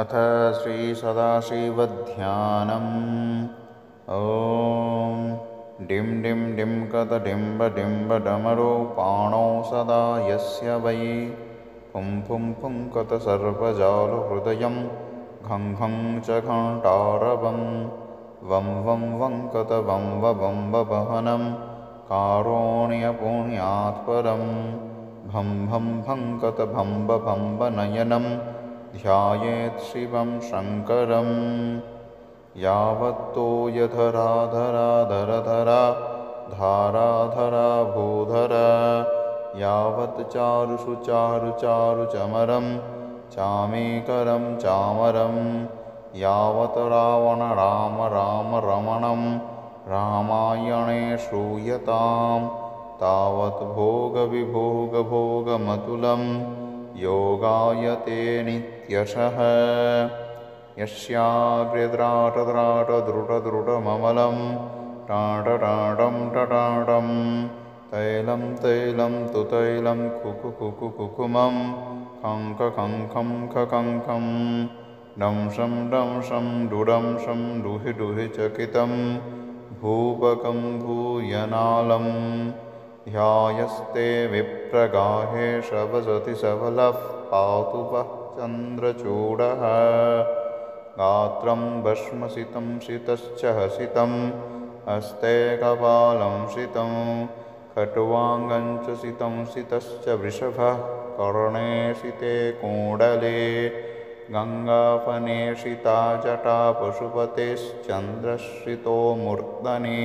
अथ श्रीसदाशिवध्यानम्। ॐ डिं डिं डिम्कतडिम्बडिम्बडमरो पाणौ सदा यस्य वै पुं पुं पुङ्कतसर्पजालहृदयं घं घं च घण्टारवं वं वं वङ्कतवं ववं कारुण्यपुण्यात्परं भं भं भङ्कतभम्बभम्बनयनं ध्यायेत् शिवं शङ्करम्। यावत्तो यधराधराधरधरा धाराधरा भूधरा यावत् चारुषु चारुचारुचमरं चामीकरं चामरं यावत् रावण राम राम रमणं रामायणे श्रूयतां तावत् भोगविभोगभोगमतुलं योगायते नित्यशः। यस्याग्र्यद्राटद्राटद्रुटद्रुटममलं टाटटाटं टटाटं तैलं तैलं तु तैलं कुकुकुकुकुकुमं खङ्खखङ्खं खखङ्खं डंशं डंशं डुडंशं डुहि डुहि चकितं भूपकं भूयनालं ध्यायस्ते विप्रगाहे शवसति सबलः पातु वः चन्द्रचूडः। गात्रं भस्मसितं सितश्च हसितं हस्ते कपालं सितं खट्वाङ्गं च सितं सितश्च वृषभः कर्णे सिते कूडले गङ्गाफनेशिता जटा पशुपतेश्चन्द्रश्रितो मूर्धने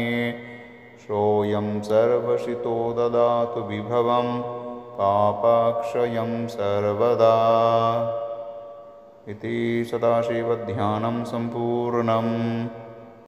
सोऽयं सर्वशितो ददातु विभवं पापाक्षयं सर्वदा। इति सदाशिवध्यानं सम्पूर्णम्।